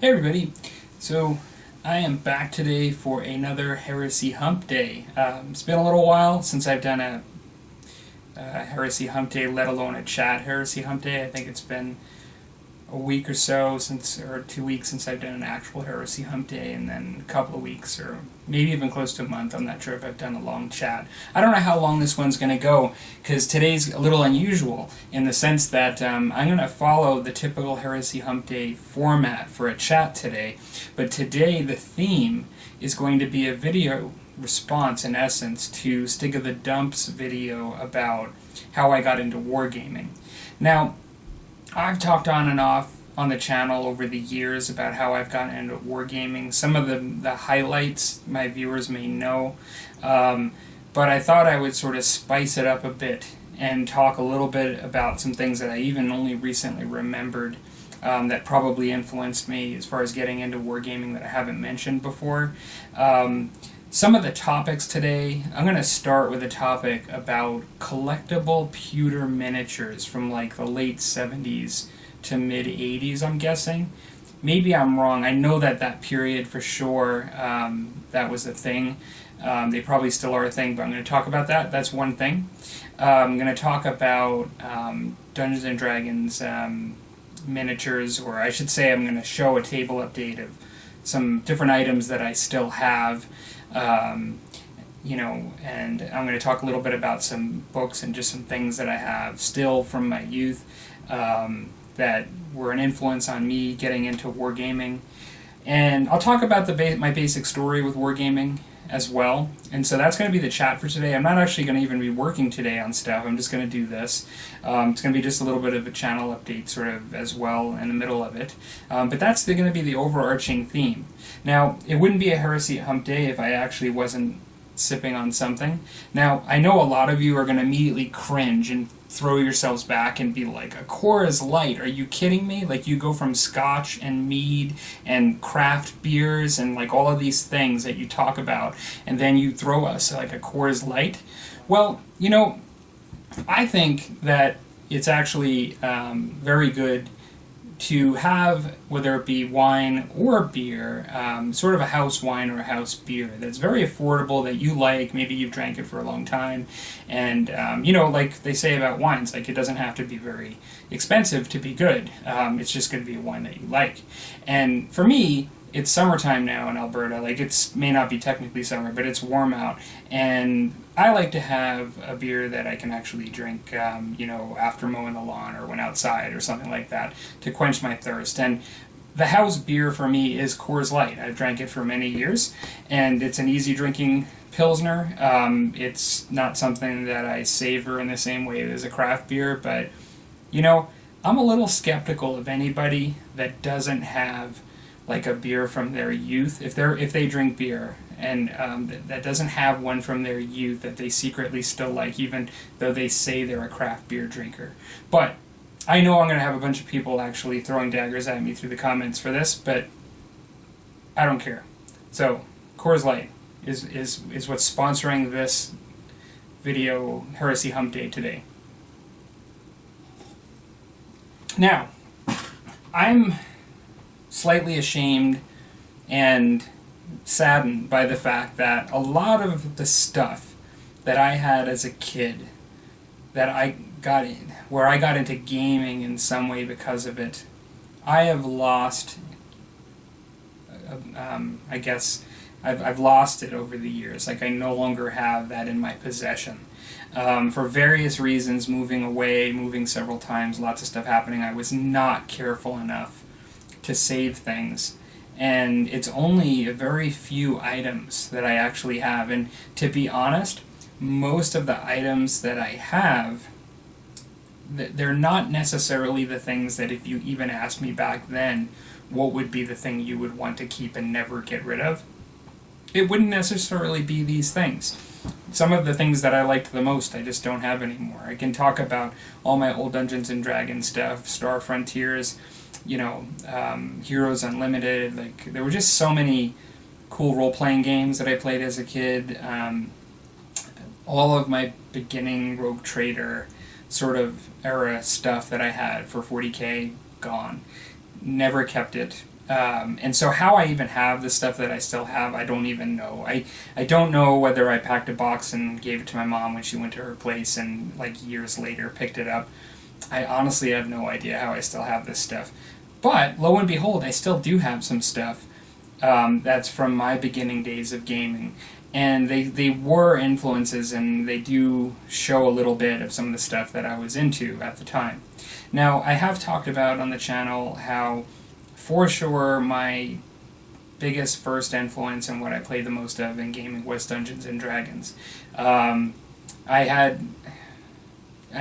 Hey everybody, so I am back today for another Heresy Hump Day. It's been a little while since I've done a Heresy Hump Day, let alone a chat Heresy Hump Day. I think it's been a week or so since, or 2 weeks since I've done an actual Heresy Hump Day, and then a couple of weeks, or maybe even close to a month. I'm not sure if I've done a long chat. I don't know how long this one's going to go, because today's a little unusual in the sense that I'm going to follow the typical Heresy Hump Day format for a chat today, but today the theme is going to be a video response, in essence, to Stig of the Dump's video about how I got into wargaming. Now, I've talked on and off on the channel over the years about how I've gotten into wargaming. Some of the highlights my viewers may know, but I thought I would sort of spice it up a bit and talk a little bit about some things that I even only recently remembered that probably influenced me as far as getting into wargaming that I haven't mentioned before. Some of the topics today, I'm going to start with a topic about collectible pewter miniatures from like the late 70s to mid 80s, I'm guessing. Maybe I'm wrong. I know that period for sure, that was a thing. They probably still are a thing, but I'm going to talk about that. That's one thing. I'm going to talk about Dungeons & Dragons miniatures, or I should say I'm going to show a table update of some different items that I still have. And I'm going to talk a little bit about some books and just some things that I have still from my youth that were an influence on me getting into wargaming. And I'll talk about my basic story with wargaming as well. And so that's going to be the chat for today. I'm not actually going to even be working today on stuff. I'm just going to do this. It's going to be just a little bit of a channel update sort of as well in the middle of it. But that's going to be the overarching theme. Now, it wouldn't be a Heresy Hump Day if I actually wasn't sipping on something. Now, I know a lot of you are going to immediately cringe and throw yourselves back and be like, a Coors Light, are you kidding me? Like, you go from scotch and mead and craft beers and like all of these things that you talk about, and then you throw us like a Coors Light? Well, I think that it's actually very good to have, whether it be wine or beer, sort of a house wine or a house beer that's very affordable, that you like, maybe you've drank it for a long time, and like they say about wines, like it doesn't have to be very expensive to be good. It's just going to be a wine that you like. And for me, it's summertime now in Alberta. Like, it's may not be technically summer, but it's warm out, and I like to have a beer that I can actually drink, after mowing the lawn or when outside or something like that, to quench my thirst. And the house beer for me is Coors Light. I've drank it for many years, and it's an easy drinking Pilsner. It's not something that I savor in the same way as a craft beer, but, I'm a little skeptical of anybody that doesn't have like a beer from their youth, if they drink beer and that doesn't have one from their youth that they secretly still like, even though they say they're a craft beer drinker. But I know I'm going to have a bunch of people actually throwing daggers at me through the comments for this, but I don't care. So Coors Light is what's sponsoring this video Heresy Hump Day today. Now, I'm slightly ashamed and saddened by the fact that a lot of the stuff that I had as a kid, that I got in, where I got into gaming in some way because of it, I have lost. I guess I've lost it over the years. Like, I no longer have that in my possession. For various reasons, moving away, moving several times, lots of stuff happening, I was not careful enough to save things, and it's only a very few items that I actually have. And to be honest, most of the items that I have, they're not necessarily the things that, if you even asked me back then what would be the thing you would want to keep and never get rid of, it wouldn't necessarily be these things. Some of the things that I liked the most I just don't have anymore. I can talk about all my old Dungeons & Dragons stuff, Star Frontiers, Heroes Unlimited. Like, there were just so many cool role-playing games that I played as a kid. All of my beginning Rogue Trader sort of era stuff that I had for 40K, gone. Never kept it. And so how I even have the stuff that I still have, I don't even know. I don't know whether I packed a box and gave it to my mom when she went to her place and like years later picked it up. I honestly have no idea how I still have this stuff. But lo and behold, I still do have some stuff that's from my beginning days of gaming. And they were influences, and they do show a little bit of some of the stuff that I was into at the time. Now, I have talked about on the channel how, for sure, my biggest first influence and what I played the most of in gaming was Dungeons and Dragons. I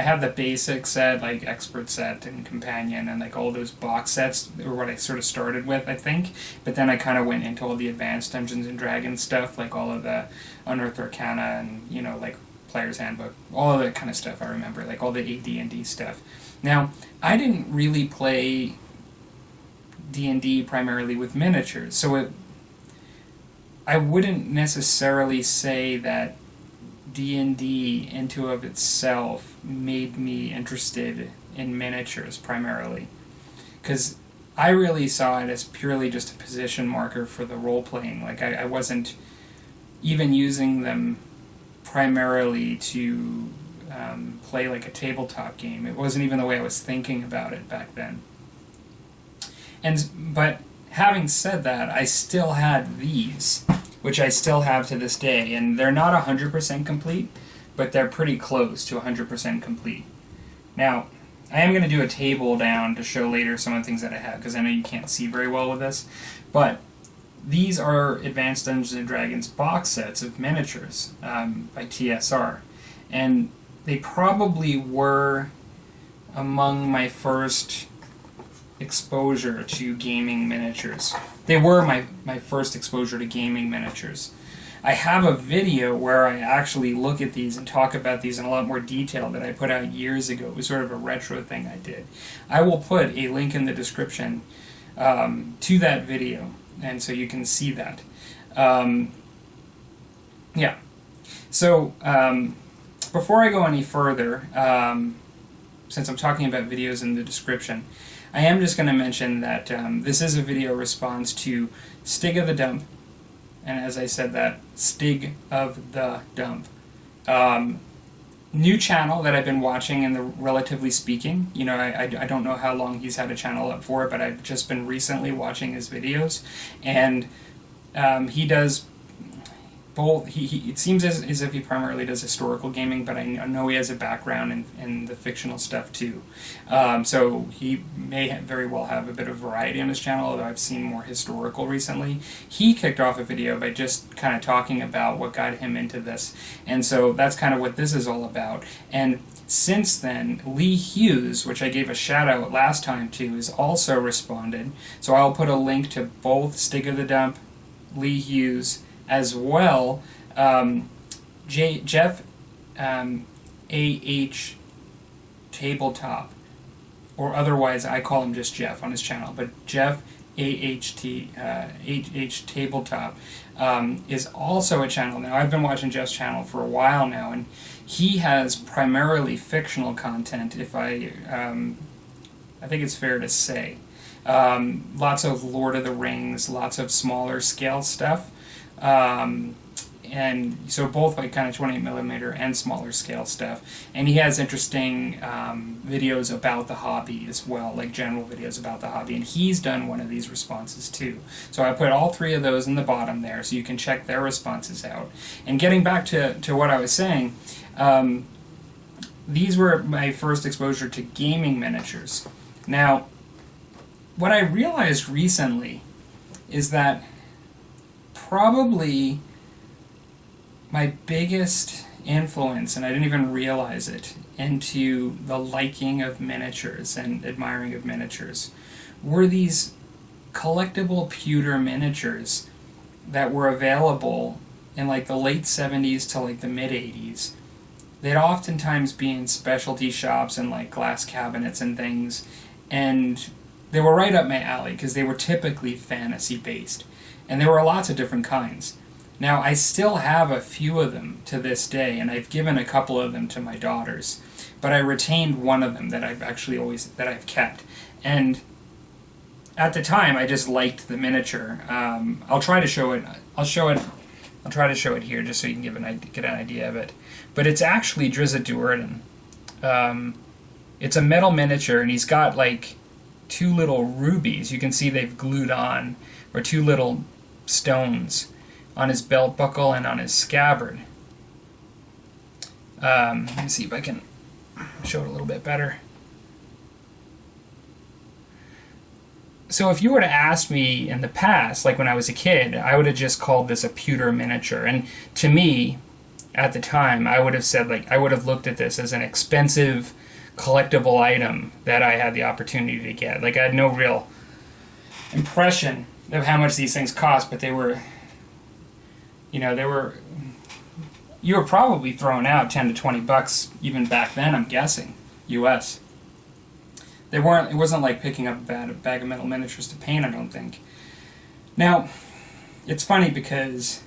had the basic set, like Expert set and Companion, and like all those box sets were what I sort of started with, I think. But then I kind of went into all the advanced Dungeons and Dragons stuff, like all of the Unearthed Arcana and, you know, like Player's Handbook, all of that kind of stuff I remember, like all the AD&D stuff. Now, I didn't really play D&D primarily with miniatures, so I wouldn't necessarily say that D&D into of itself made me interested in miniatures primarily, because I really saw it as purely just a position marker for the role-playing. Like, I wasn't even using them primarily to play like a tabletop game. It wasn't even the way I was thinking about it back then. But having said that, I still had these, which I still have to this day, and they're not 100% complete, but they're pretty close to 100% complete. Now, I am going to do a table down to show later some of the things that I have, because I know you can't see very well with this, but these are Advanced Dungeons & Dragons box sets of miniatures by TSR, and they probably were among my first exposure to gaming miniatures. They were my first exposure to gaming miniatures. I have a video where I actually look at these and talk about these in a lot more detail that I put out years ago. It was sort of a retro thing I did. I will put a link in the description to that video, and so you can see that. Yeah. So, before I go any further, since I'm talking about videos in the description, I am just going to mention that this is a video response to Stig of the Dump, and as I said that, Stig of the Dump. New channel that I've been watching in the Relatively Speaking. You know, I don't know how long he's had a channel up for, but I've just been recently watching his videos, and he does both. It seems as if he primarily does historical gaming, but I know he has a background in the fictional stuff too. So he may very well have a bit of variety on his channel, although I've seen more historical recently. He kicked off a video by just kind of talking about what got him into this, and so that's kind of what this is all about. And since then, Lee Hughes, which I gave a shout out last time to, has also responded. So I'll put a link to both Stig of the Dump, Lee Hughes, as well, Jeff-AHTabletop, or otherwise I call him just Jeff on his channel, but Jeff-AHTabletop is also a channel. Now, I've been watching Jeff's channel for a while now, and he has primarily fictional content, if I think it's fair to say. Lots of Lord of the Rings, lots of smaller scale stuff. And so both like kind of 28mm and smaller scale stuff. And he has interesting videos about the hobby as well, like general videos about the hobby. And he's done one of these responses too. So I put all three of those in the bottom there so you can check their responses out. And getting back to what I was saying, these were my first exposure to gaming miniatures. Now, what I realized recently is that probably my biggest influence, and I didn't even realize it, into the liking of miniatures and admiring of miniatures were these collectible pewter miniatures that were available in like the late 70s to like the mid 80s. They'd oftentimes be in specialty shops and like glass cabinets and things, and they were right up my alley because they were typically fantasy based. And there were lots of different kinds. Now, I still have a few of them to this day, and I've given a couple of them to my daughters, but I retained one of them that I've kept. And at the time, I just liked the miniature. I'll try to show it. I'll try to show it here just so you can get an idea of it. But it's actually Drizzt Do'Urden. It's a metal miniature, and he's got like two little rubies. You can see they've glued on, or two little stones on his belt buckle and on his scabbard. Let me see if I can show it a little bit better. So if you were to ask me in the past, like when I was a kid, I would have just called this a pewter miniature. And to me, at the time, I would have said, like, I would have looked at this as an expensive collectible item that I had the opportunity to get. Like, I had no real impression of how much these things cost, but they were, you were probably throwing out 10 to 20 bucks even back then, I'm guessing, US. It wasn't like picking up a bag of metal miniatures to paint, I don't think. Now, it's funny because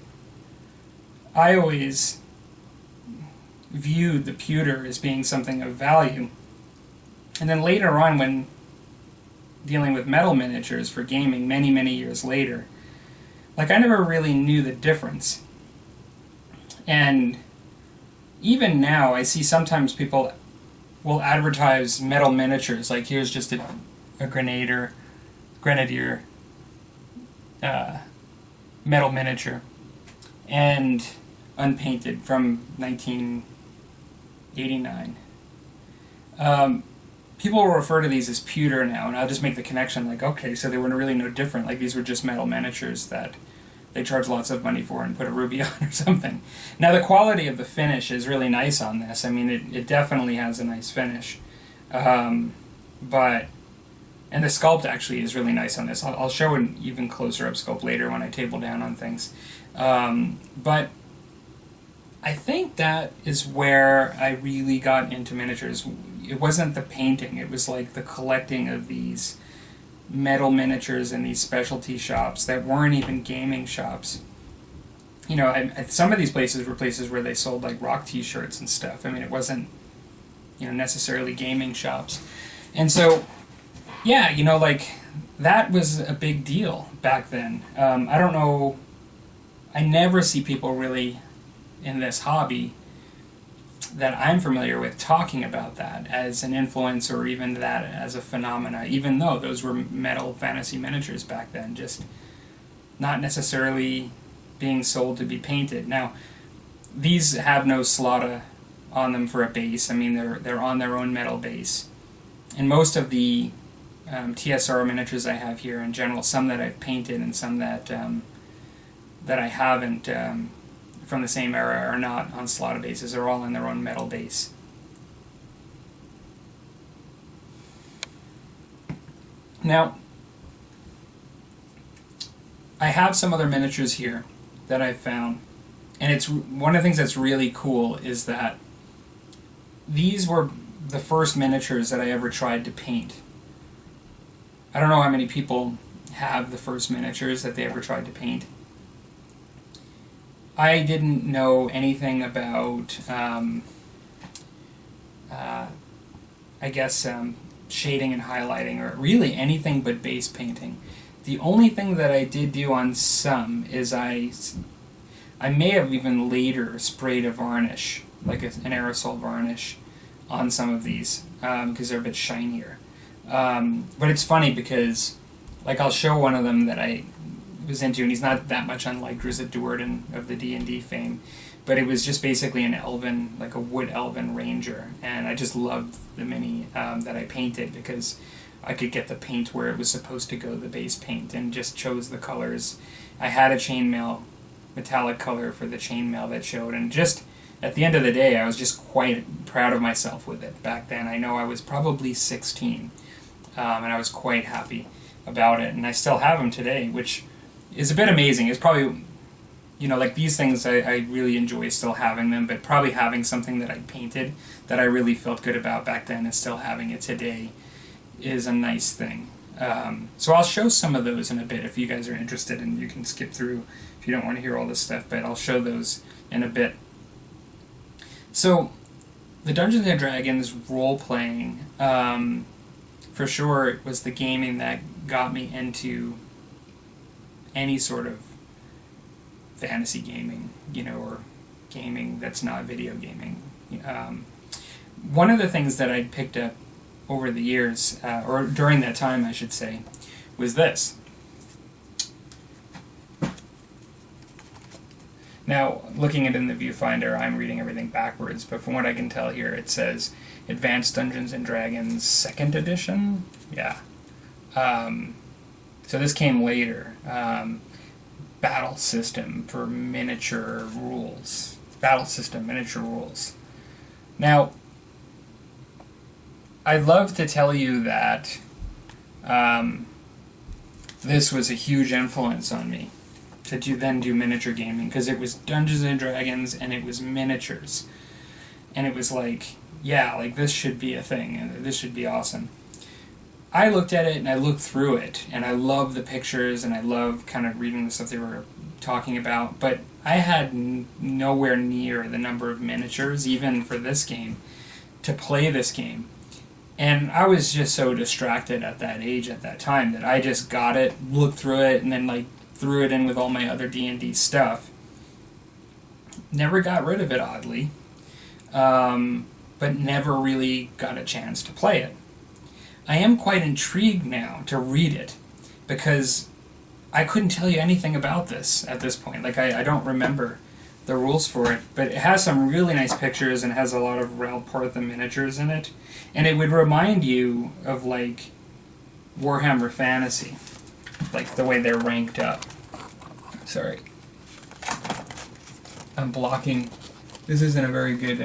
I always viewed the pewter as being something of value. And then later on, when dealing with metal miniatures for gaming many, many years later, like, I never really knew the difference. And even now, I see sometimes people will advertise metal miniatures, like here's just a grenadier metal miniature, and unpainted from 1989. People will refer to these as pewter now, and I'll just make the connection, like, okay, so they were really no different. Like, these were just metal miniatures that they charge lots of money for and put a ruby on or something. Now, the quality of the finish is really nice on this. I mean, it definitely has a nice finish. And the sculpt actually is really nice on this. I'll show an even closer up sculpt later when I table down on things. But I think that is where I really got into miniatures. It wasn't the painting, it was like the collecting of these metal miniatures in these specialty shops that weren't even gaming shops. Some of these places were places where they sold like rock t-shirts and stuff. I mean, it wasn't, necessarily gaming shops. And so, yeah, like, that was a big deal back then. I don't know, I never see people really in this hobby that I'm familiar with talking about that as an influence, or even that as a phenomena, even though those were metal fantasy miniatures back then, just not necessarily being sold to be painted. Now, these have no slaughter on them for a base. I mean, they're on their own metal base. And most of the TSR miniatures I have here in general, some that I've painted and some that I haven't, from the same era, are not on slaughter bases. They're all on their own metal base. Now, I have some other miniatures here that I've found, and it's one of the things that's really cool is that these were the first miniatures that I ever tried to paint. I don't know how many people have the first miniatures that they ever tried to paint. I didn't know anything about, shading and highlighting, or really anything but base painting. The only thing that I did do on some is I may have even later sprayed a varnish, like an aerosol varnish, on some of these, because they're a bit shinier. But it's funny because, like, I'll show one of them that I was into, and he's not that much unlike Drizzt Do'Urden of the D&D fame, but it was just basically an elven, like a wood elven ranger, and I just loved the mini that I painted because I could get the paint where it was supposed to go, the base paint, and just chose the colors. I had a chainmail metallic color for the chainmail that showed, and just at the end of the day, I was just quite proud of myself with it back then. I know I was probably 16, and I was quite happy about it, and I still have them today, which is a bit amazing. It's probably, like these things, I really enjoy still having them, but probably having something that I painted that I really felt good about back then and still having it today is a nice thing. So I'll show some of those in a bit if you guys are interested, and you can skip through if you don't want to hear all this stuff, but I'll show those in a bit. So, the Dungeons & Dragons role-playing, for sure, was the gaming that got me into any sort of fantasy gaming, or gaming that's not video gaming. One of the things that I picked up over the years, or during that time, I should say, was this. Now, looking at it in the viewfinder, I'm reading everything backwards, but from what I can tell here, it says Advanced Dungeons & Dragons 2nd Edition? Yeah. So this came later. Battle system for miniature rules. Battle system, miniature rules. Now, I'd love to tell you that this was a huge influence on me to then do miniature gaming, because it was Dungeons and Dragons and it was miniatures. And it was like, yeah, like this should be a thing and this should be awesome. I looked at it and I looked through it and I love the pictures and I love kind of reading the stuff they were talking about, but I had nowhere near the number of miniatures, even for this game, to play this game. And I was just so distracted at that age, at that time, that I just got it, looked through it, and then like threw it in with all my other D&D stuff. Never got rid of it, oddly, but never really got a chance to play it. I am quite intrigued now to read it, because I couldn't tell you anything about this at this point. Like, I don't remember the rules for it, but it has some really nice pictures and has a lot of Ralportha miniatures in it, and it would remind you of, like, Warhammer Fantasy, like the way they're ranked up. Sorry. I'm blocking. This isn't a very good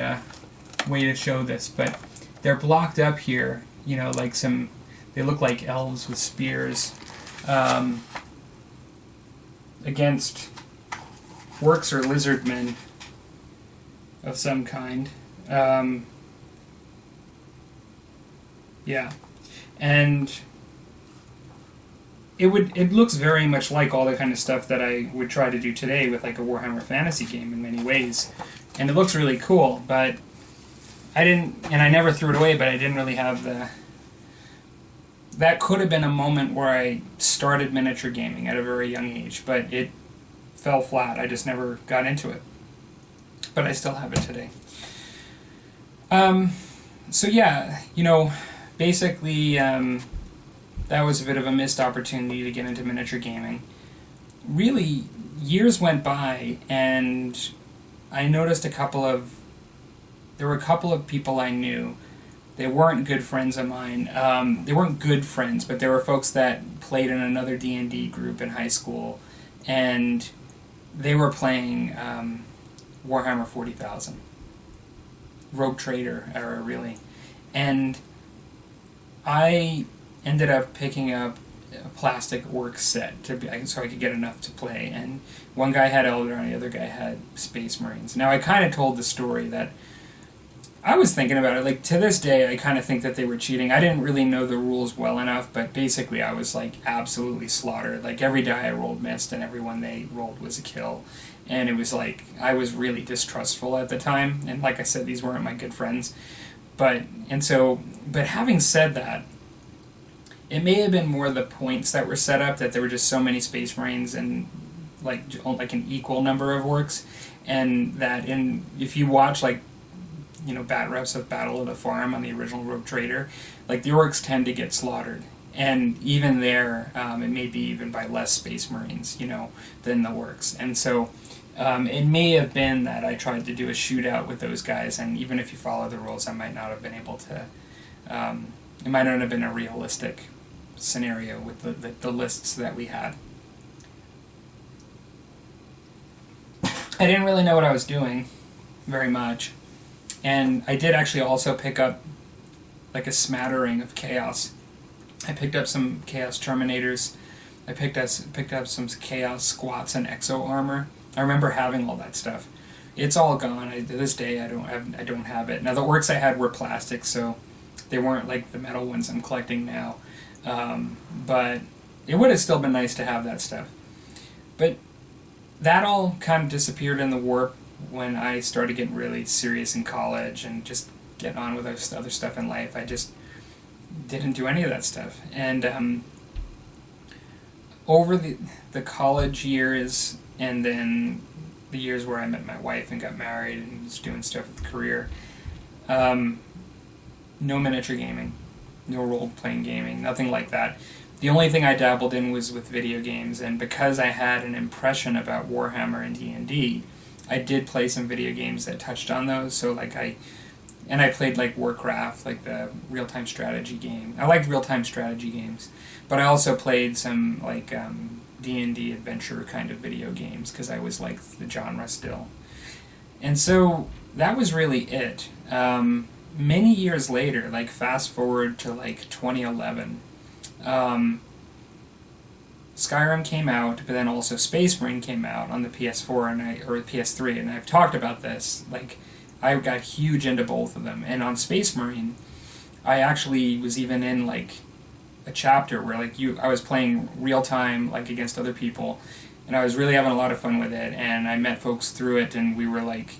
way to show this, but they're blocked up here, like they look like elves with spears, against orcs or lizard men of some kind. Yeah. And it looks very much like all the kind of stuff that I would try to do today with like a Warhammer Fantasy game in many ways. And it looks really cool, but I never threw it away, but I didn't really have that could have been a moment where I started miniature gaming at a very young age, but it fell flat. I just never got into it. But I still have it today. So yeah, basically, that was a bit of a missed opportunity to get into miniature gaming. Really, years went by, and I noticed there were a couple of people I knew. They weren't good friends of mine. They weren't good friends, but they were folks that played in another D&D group in high school, and they were playing Warhammer 40,000. Rogue Trader era, really. And I ended up picking up a plastic orc set so I could get enough to play. And one guy had Eldar and the other guy had Space Marines. Now, I kind of told the story that I was thinking about it. Like, to this day, I kind of think that they were cheating. I didn't really know the rules well enough, but basically I was, like, absolutely slaughtered. Like, every die I rolled missed, and every one they rolled was a kill. And it was like, I was really distrustful at the time. And like I said, these weren't my good friends. But having said that, it may have been more the points that were set up, that there were just so many Space Marines and like an equal number of orcs, and that if you watch bat reps of Battle of the Farm on the original Rogue Trader, like the orcs tend to get slaughtered, and even there, it may be even by less Space Marines, than the orcs, and so it may have been that I tried to do a shootout with those guys, and even if you follow the rules, I might not have been able to. It might not have been a realistic scenario with the lists that we had. I didn't really know what I was doing very much, and I did actually also pick up like a smattering of chaos. I picked up some Chaos Terminators. I picked up some Chaos Squats and Exo Armor. I remember having all that stuff. It's all gone. To this day, I don't have it. Now, the orcs I had were plastic, so they weren't like the metal ones I'm collecting now. But it would have still been nice to have that stuff. But that all kind of disappeared in the warp when I started getting really serious in college and just getting on with other stuff in life. I just didn't do any of that stuff. And over the college years, and then the years where I met my wife and got married and was doing stuff with the career, no miniature gaming, no role-playing gaming, nothing like that. The only thing I dabbled in was with video games, and because I had an impression about Warhammer and D&D, I did play some video games that touched on those. So like I played like Warcraft, like the real-time strategy game. I liked real-time strategy games, but I also played some like D&D adventure kind of video games because I was like the genre still. And so that was really it. Many years later, like fast forward to like 2011, Skyrim came out, but then also Space Marine came out on the PS4 or PS3, and I've talked about this. Like, I got huge into both of them, and on Space Marine, I actually was even in like a chapter where like I was playing real time like against other people, and I was really having a lot of fun with it, and I met folks through it, and we were like,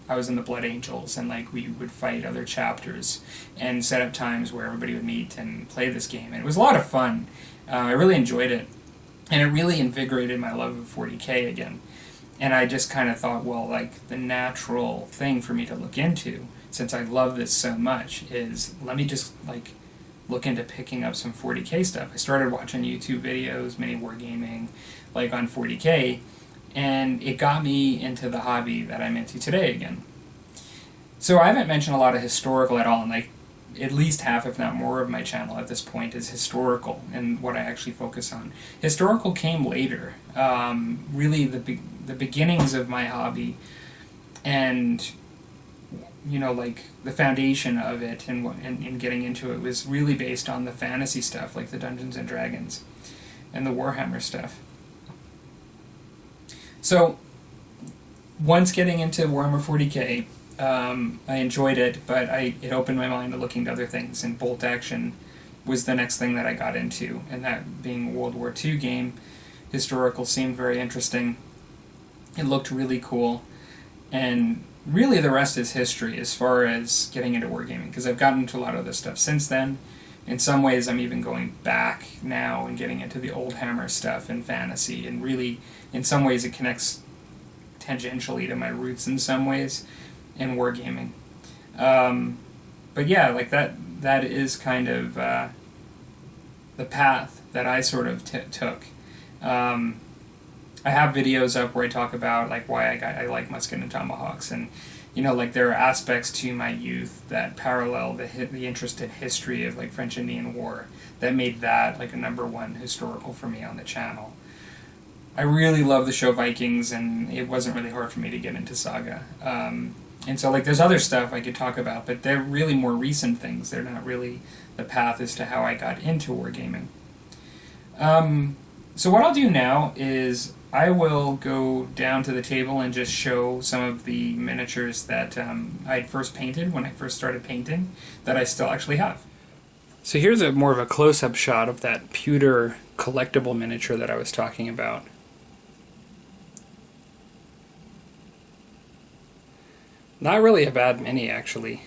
I was in the Blood Angels, and like we would fight other chapters and set up times where everybody would meet and play this game. And it was a lot of fun. I really enjoyed it, and it really invigorated my love of 40K again. And I just kind of thought, well, like the natural thing for me to look into, since I love this so much, is let me just like look into picking up some 40K stuff. I started watching YouTube videos, mini wargaming, like on 40K, and it got me into the hobby that I'm into today again. So I haven't mentioned a lot of historical at all, and like at least half, if not more, of my channel at this point is historical and what I actually focus on. Historical came later. Really, the beginnings of my hobby, and you know, like the foundation of it, and getting into it was really based on the fantasy stuff, like the Dungeons and Dragons, and the Warhammer stuff. So, once getting into Warhammer 40K, I enjoyed it, but it opened my mind to looking to other things, and bolt action was the next thing that I got into, and that being a World War II game. Historical seemed very interesting. It looked really cool, and really the rest is history as far as getting into wargaming, because I've gotten into a lot of this stuff since then. In some ways, I'm even going back now and getting into the old Hammer stuff and fantasy, and really, in some ways, it connects tangentially to my roots in some ways in wargaming. But yeah, like that is kind of the path that I sort of took. I have videos up where I talk about like why I like musket and tomahawks, and you know, like there are aspects to my youth that parallel the interest in history of like French Indian War that made that like a #1 historical for me on the channel. I really love the show Vikings, and it wasn't really hard for me to get into Saga. And so like there's other stuff I could talk about, but they're really more recent things. They're not really the path as to how I got into wargaming. So what I'll do now is I will go down to the table and just show some of the miniatures that I'd first painted when I first started painting that I still actually have. So here's more of a close-up shot of that pewter collectible miniature that I was talking about. Not really a bad mini, actually.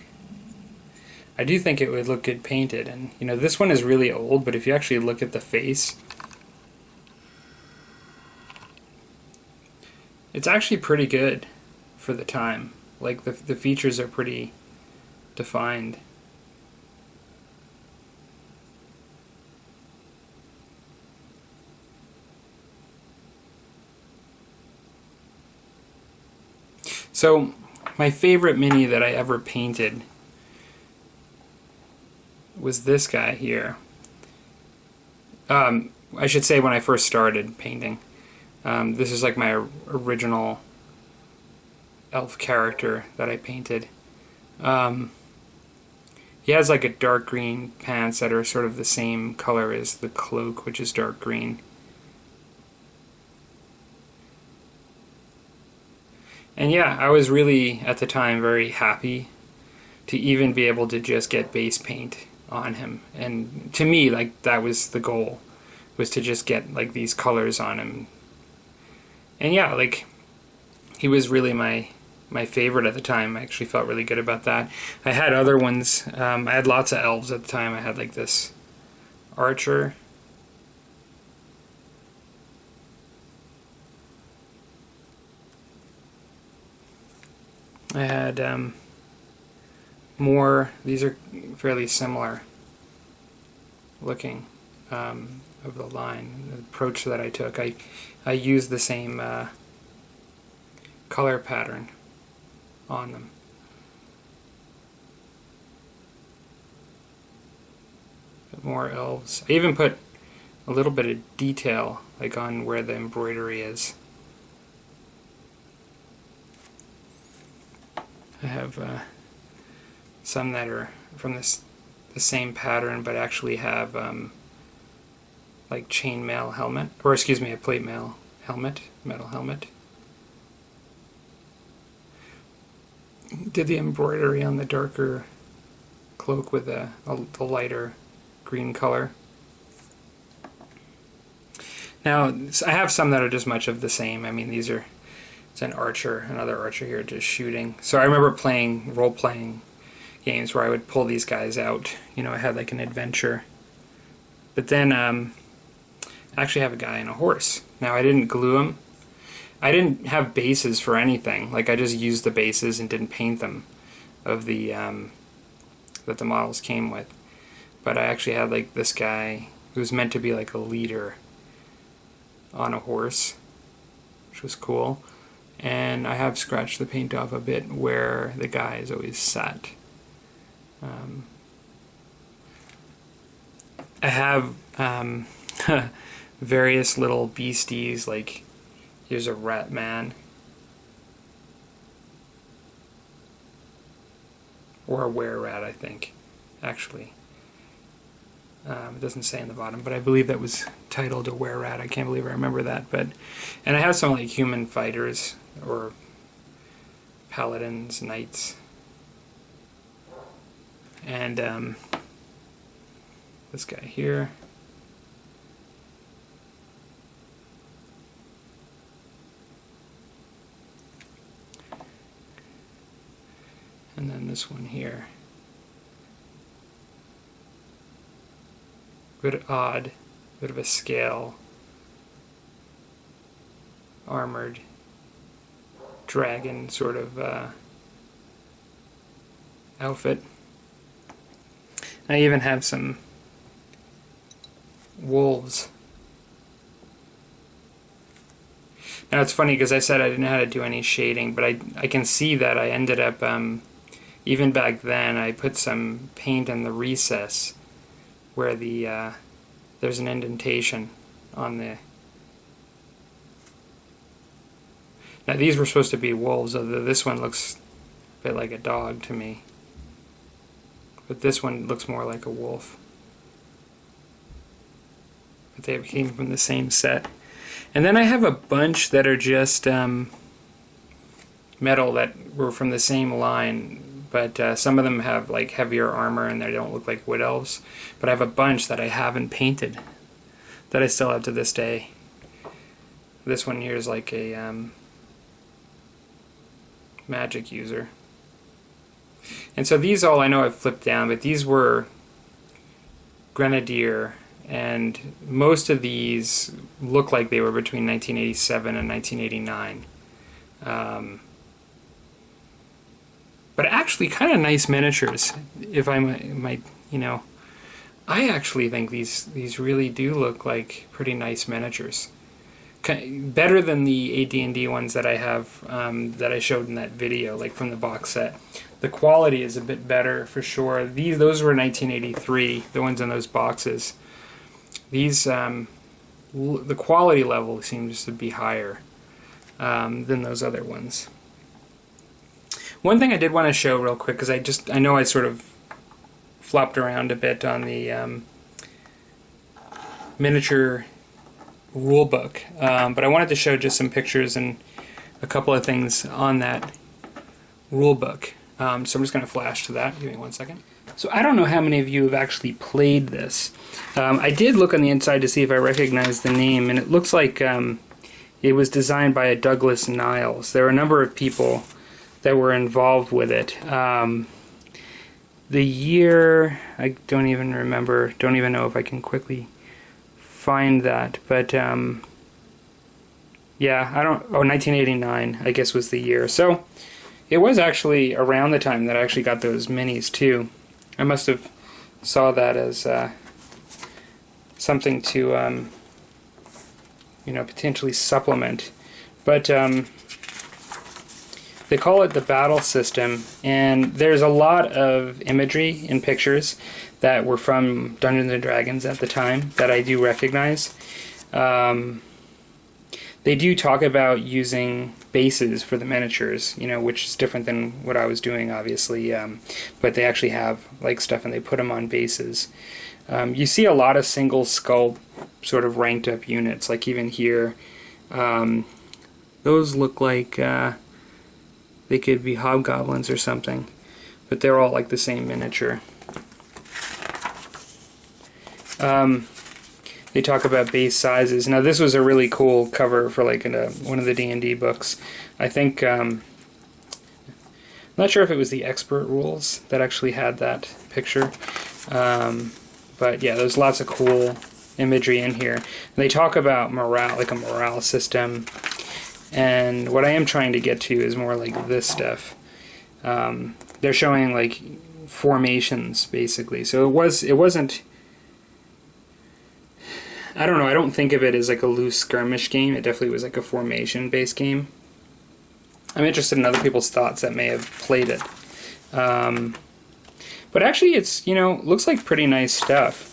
I do think it would look good painted, and you know, this one is really old, but if you actually look at the face, it's actually pretty good for the time. Like the features are pretty defined. So my favorite mini that I ever painted was this guy here. I should say when I first started painting. This is like my original elf character that I painted. He has like a dark green pants that are sort of the same color as the cloak, which is dark green. And yeah, I was really, at the time, very happy to even be able to just get base paint on him. And to me, like, that was the goal, was to just get like these colors on him. And yeah, like, he was really my favorite at the time. I actually felt really good about that. I had other ones. I had lots of elves at the time. I had like this archer. I had more. These are fairly similar looking of the line, the approach that I took. I used the same color pattern on them. But more elves. I even put a little bit of detail like on where the embroidery is. I have some that are from the same pattern, but actually have like chainmail helmet, or excuse me, a plate mail helmet, metal helmet. Did the embroidery on the darker cloak with the lighter green color. Now I have some that are just much of the same. I mean, these are, it's an archer, another archer here just shooting. So I remember playing role-playing games where I would pull these guys out. You know, I had like an adventure. But then I actually have a guy and a horse. Now I didn't glue him. I didn't have bases for anything. Like I just used the bases and didn't paint them of the that the models came with. But I actually had like this guy who was meant to be like a leader on a horse, which was cool. And I have scratched the paint off a bit where the guy is always sat. I have various little beasties, like here's a rat man, or a were-rat, I think, actually. It doesn't say in the bottom, but I believe that was titled a were-rat. I can't believe I remember that. And I have some like human fighters or paladins, knights, and this guy here. And then this one here. Bit odd, bit of a scale, armored dragon sort of outfit. I even have some wolves. Now it's funny because I said I didn't know how to do any shading, but I can see that I ended up, even back then, I put some paint in the recess where the there's an indentation on the. Now these were supposed to be wolves, although this one looks a bit like a dog to me. But this one looks more like a wolf. But they came from the same set. And then I have a bunch that are just metal that were from the same line, but some of them have like heavier armor and they don't look like wood elves. But I have a bunch that I haven't painted that I still have to this day. This one here is like a magic user. And so these all I know I've flipped down, but these were Grenadier, and most of these look like they were between 1987 and 1989. But actually kind of nice miniatures, if I might, you know. I actually think these really do look like pretty nice miniatures. Better than the AD&D ones that I have, that I showed in that video, like from the box set. The quality is a bit better for sure. Those were 1983, the ones in those boxes. These, the quality level seems to be higher than those other ones. One thing I did want to show real quick, because I know I sort of flopped around a bit on the miniature rulebook, but I wanted to show just some pictures and a couple of things on that rulebook. So I'm just going to flash to that. Give me 1 second. So I don't know how many of you have actually played this. I did look on the inside to see if I recognized the name, and it looks like it was designed by a Douglas Niles. There are a number of people that were involved with it. The year, I don't even remember, don't even know if I can quickly find that, but yeah, 1989 I guess was the year. So It was actually around the time that I actually got those minis too. I must have saw that as something to potentially supplement. But they call it the battle system, and there's a lot of imagery and pictures that were from Dungeons and Dragons at the time that I do recognize. They do talk about using bases for the miniatures, which is different than what I was doing, obviously. But they actually have like stuff, and they put them on bases. You see a lot of single skull sort of ranked up units, like even here. Those look like they could be hobgoblins or something, but they're all like the same miniature. They talk about base sizes. Now this was a really cool cover for like one of the D&D books. I think, I'm not sure if it was the Expert Rules that actually had that picture. But yeah, there's lots of cool imagery in here. They talk about morale, like a morale system. And what I am trying to get to is more like this stuff. They're showing like formations basically. So it wasn't, I don't know, I don't think of it as like a loose skirmish game. It definitely was like a formation-based game. I'm interested in other people's thoughts that may have played it. But actually it's, looks like pretty nice stuff.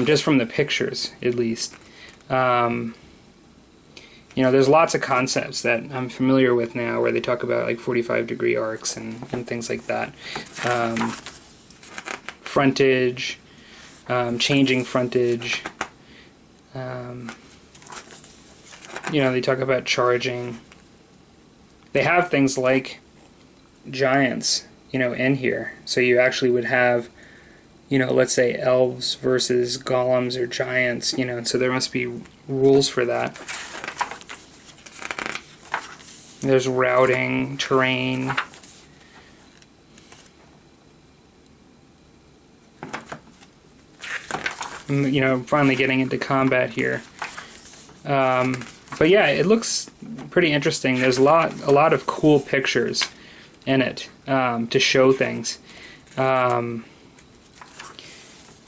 Just from the pictures, at least. There's lots of concepts that I'm familiar with now where they talk about like 45-degree arcs and things like that. Frontage, changing frontage. They talk about charging. They have things like giants, in here. So you actually would have, let's say elves versus golems or giants, and so there must be rules for that. There's routing, terrain. Finally getting into combat here. But yeah, it looks pretty interesting. There's a lot of cool pictures in it to show things. It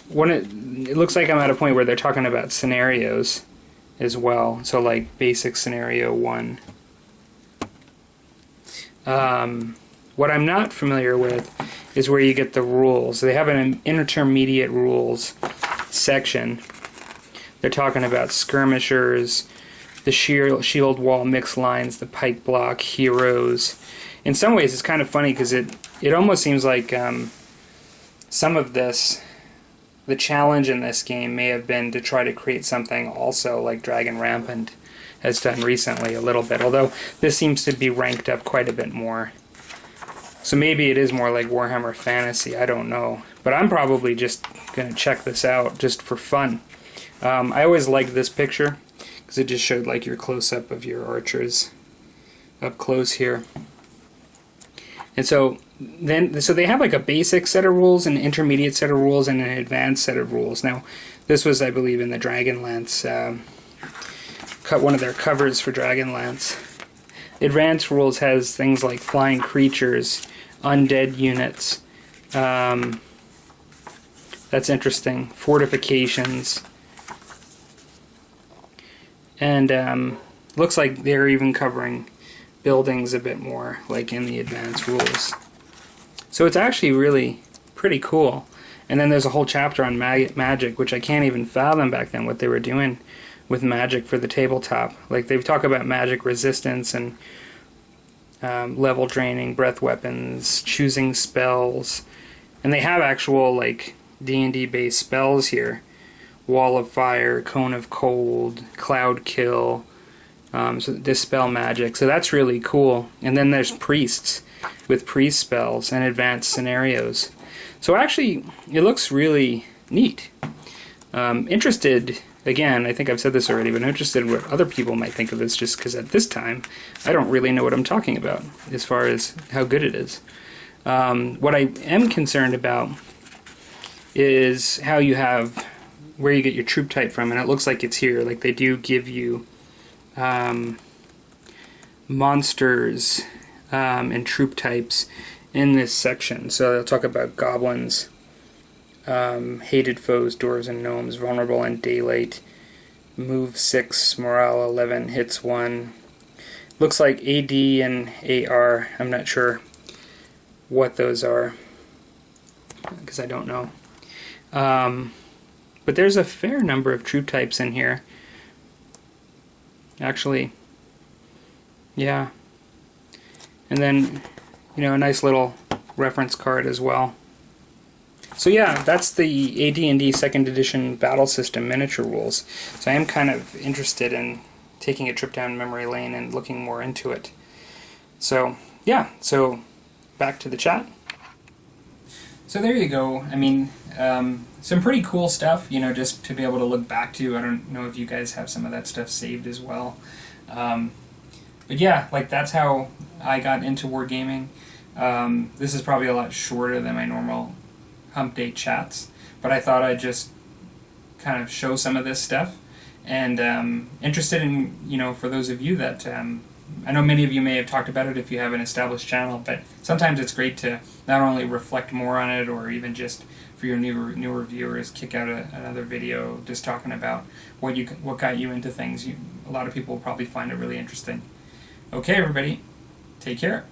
looks like I'm at a point where they're talking about scenarios as well. So like basic scenario 1. What I'm not familiar with is where you get the rules. They have an intermediate rules section. They're talking about skirmishers, the shield wall mixed lines, the pike block, heroes. In some ways it's kind of funny because it almost seems like some of this, the challenge in this game may have been to try to create something also like Dragon Rampant has done recently a little bit, although this seems to be ranked up quite a bit more. So maybe it is more like Warhammer Fantasy, I don't know. But I'm probably just going to check this out just for fun. I always liked this picture because it just showed like your close-up of your archers up close here. And so they have like a basic set of rules, an intermediate set of rules, and an advanced set of rules. Now, this was, I believe, in the Dragonlance, one of their covers for Dragonlance. Advanced rules has things like flying creatures, undead units. That's interesting. Fortifications. And looks like they're even covering buildings a bit more, like in the advanced rules. So it's actually really pretty cool. And then there's a whole chapter on magic, which I can't even fathom back then what they were doing with magic for the tabletop. Like they talk about magic resistance and level draining, breath weapons, choosing spells, and they have actual like D&D based spells here. Wall of Fire, Cone of Cold, Cloud Kill, so Dispel Magic. So that's really cool. And then there's priests with priest spells and advanced scenarios. So actually, it looks really neat. Interested, again, I think I've said this already, but I'm interested in what other people might think of this, just because at this time, I don't really know what I'm talking about as far as how good it is. What I am concerned about is how you have, where you get your troop type from, and it looks like it's here. Like they do give you monsters, and troop types in this section. So I'll talk about goblins, hated foes, dwarves and gnomes, vulnerable in daylight, move 6, morale 11, hits 1. Looks like AD and AR. I'm not sure what those are because I don't know. But there's a fair number of troop types in here. Actually, yeah. And then, you know, a nice little reference card as well. So yeah, that's the AD&D 2nd edition battle system miniature rules. So I am kind of interested in taking a trip down memory lane and looking more into it. So yeah, so back to the chat. So there you go. I mean, some pretty cool stuff, you know, just to be able to look back to. I don't know if you guys have some of that stuff saved as well. But yeah, like that's how I got into wargaming. This is probably a lot shorter than my normal Hump Day chats, but I thought I'd just kind of show some of this stuff. And interested in, you know, for those of you that, I know many of you may have talked about it if you have an established channel, but sometimes it's great to not only reflect more on it, or even just for your newer viewers, kick out another video just talking about what got you into things. A lot of people will probably find it really interesting. Okay, everybody, take care.